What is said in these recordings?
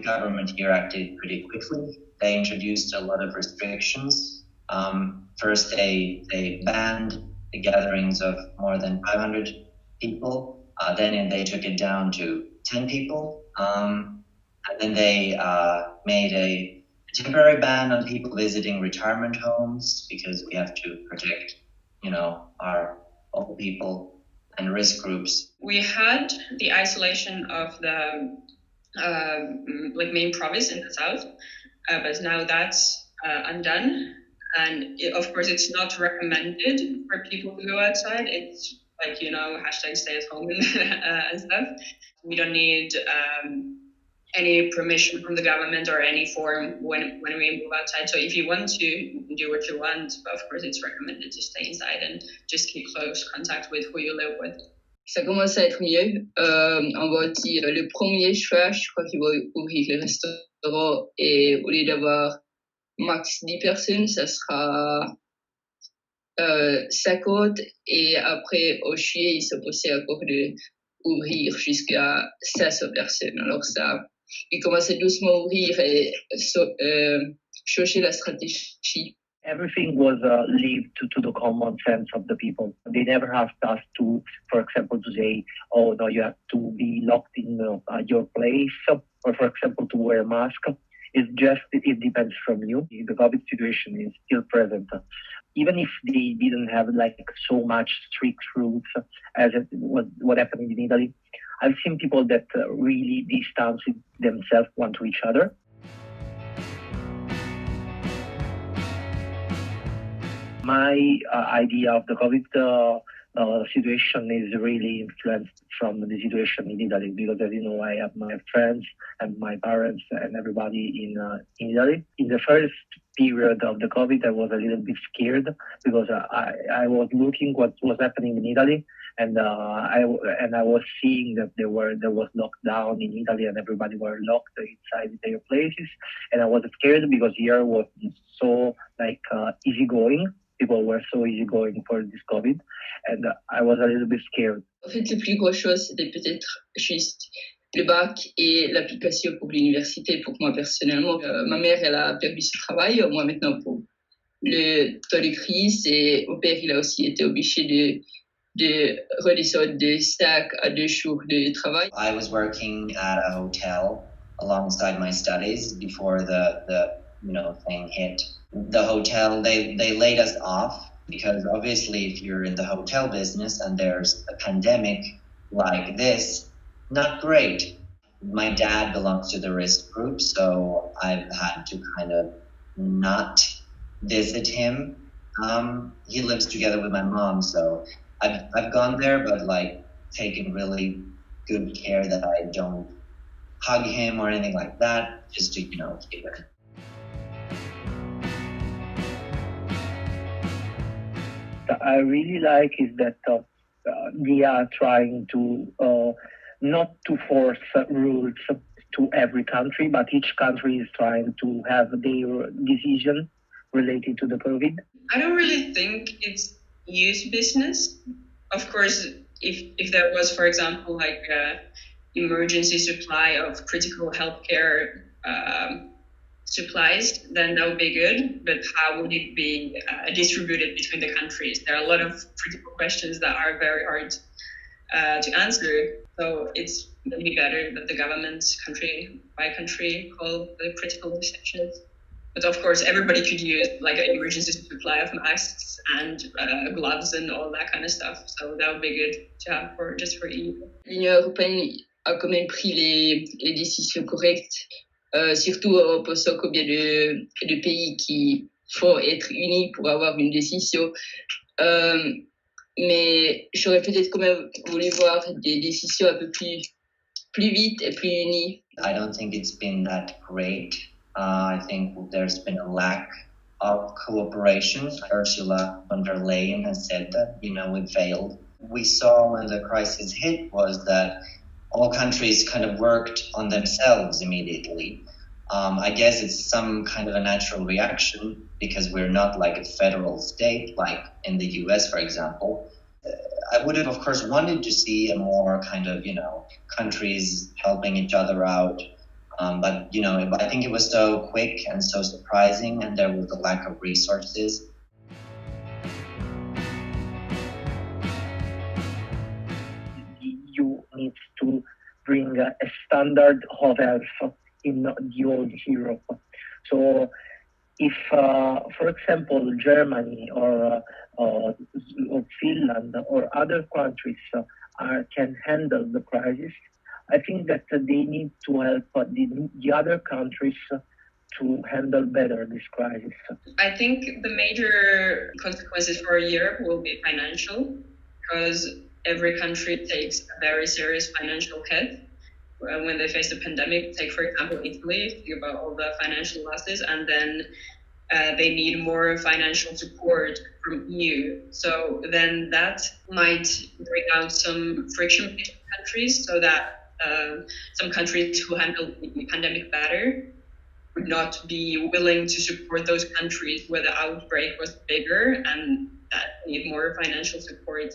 government here acted pretty quickly. They introduced a lot of restrictions. First, they banned the gatherings of more than 500 people. Then they took it down to 10 people. And then they made a temporary ban on people visiting retirement homes because we have to protect, our old people and risk groups. We had the isolation of the main province in the south, but now that's undone. And of course, it's not recommended for people to go outside. It's hashtag stay at home and stuff. We don't need any permission from the government or any form when we move outside. So if you want to, you can do what you want. But of course, it's recommended to stay inside and just keep close contact with who you live with. Ça commence à être mieux. On va dire le premier choix, je crois qu'ils vont ouvrir les restaurants et au lieu d'avoir max 10 personnes, ça sera 50 et après au juillet, ils sont posés encore de ouvrir jusqu'à 500 personnes. Alors ça, ils commencent doucement à ouvrir et changer la stratégie. Everything was left to the common sense of the people. They never asked us to, for example, to say, oh, no, you have to be locked in your place, or, for example, to wear a mask. It's just, it depends from you. The COVID situation is still present. Even if they didn't have so much strict rules as what happened in Italy, I've seen people that really distanced themselves one to each other. My idea of the COVID situation is really influenced from the situation in Italy because, as you know, I have my friends and my parents and everybody in Italy. In the first period of the COVID, I was a little bit scared because I was looking what was happening in Italy, and I was seeing that there was lockdown in Italy and everybody were locked inside their places, and I was scared because here was so easygoing. People were so easygoing for this COVID, and I was a little bit scared. En fait, les plus grosses choses, c'était peut-être juste le bac et l'application pour l'université. Pour moi, personnellement, ma mère, elle a perdu son travail. Moi, maintenant, pour le temps de crise, et mon père, il a aussi été obligé de redescendre de 5 à 2 jours de travail. I was working at a hotel alongside my studies before the thing hit. The hotel, they laid us off because obviously if you're in the hotel business and there's a pandemic like this, not great. My dad belongs to the risk group, so I've had to kind of not visit him. He lives together with my mom, so I've gone there, but taken really good care that I don't hug him or anything like that, just to, keep it. I really like is that they are trying to not to force rules to every country, but each country is trying to have their decision related to the COVID. I don't really think it's youth business. Of course, if there was, for example, emergency supply of critical healthcare supplies, then that would be good. But how would it be distributed between the countries? There are a lot of critical questions that are very hard to answer. So it's maybe better that the government, country by country, call the critical decisions. But of course, everybody could use an emergency supply of masks and gloves and all that kind of stuff. So that would be good to have for EU. L'Union européenne a quand même pris les décisions correctes. Surtout en pensant combien de pays qui faut être unis pour avoir une décision. Mais j'aurais peut-être quand même voulu voir des décisions un peu plus vite et plus unies. I don't think it's been that great. I think there's been a lack of cooperation. Ursula von der Leyen has said that, it failed. We saw when the crisis hit was that all countries kind of worked on themselves immediately. I guess it's some kind of a natural reaction because we're not like a federal state, like in the US, for example. I would have, of course, wanted to see a more kind of, countries helping each other out, But I think it was so quick and so surprising, and there was a lack of resources. You need to bring a standard of health in the whole Europe. So if, for example, Germany or Finland or other countries can handle the crisis, I think that they need to help the other countries to handle better this crisis. I think the major consequences for Europe will be financial, because every country takes a very serious financial hit when they face the pandemic. Take, for example, Italy, think about all the financial losses, and then they need more financial support from EU. So then that might bring out some friction between countries, so that some countries who handled the pandemic better would not be willing to support those countries where the outbreak was bigger and that need more financial support.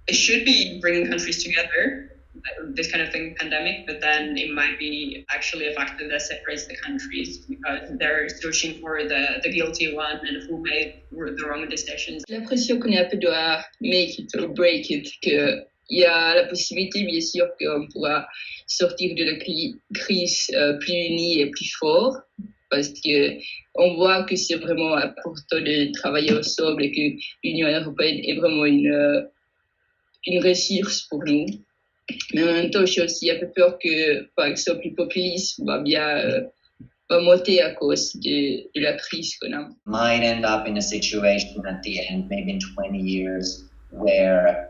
It should be bringing countries together, this kind of thing, pandemic, but then it might be actually a factor that separates the countries because they're searching for the guilty one and who made the wrong decisions. J'ai l'impression qu'on est un peu doit make it or break it, qu'il y a la possibilité, bien sûr, qu'on pourra sortir de la crise plus unis et plus fort, parce que on voit que c'est vraiment important de travailler ensemble et que l'Union européenne est vraiment une ressource pour nous. Mais en même temps, j'ai aussi un peu peur que, par exemple, le populisme va monter à cause de la crise qu'on a. Might end up in a situation at the end, maybe in 20 years, where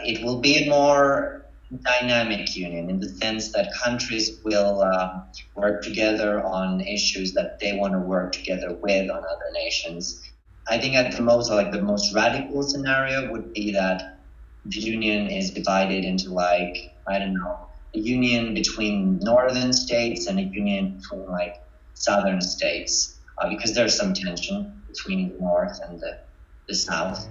it will be a more dynamic union in the sense that countries will work together on issues that they want to work together with on other nations. I think at the most radical scenario would be that the union is divided into a union between northern states and a union between southern states, because there's some tension between the north and the south.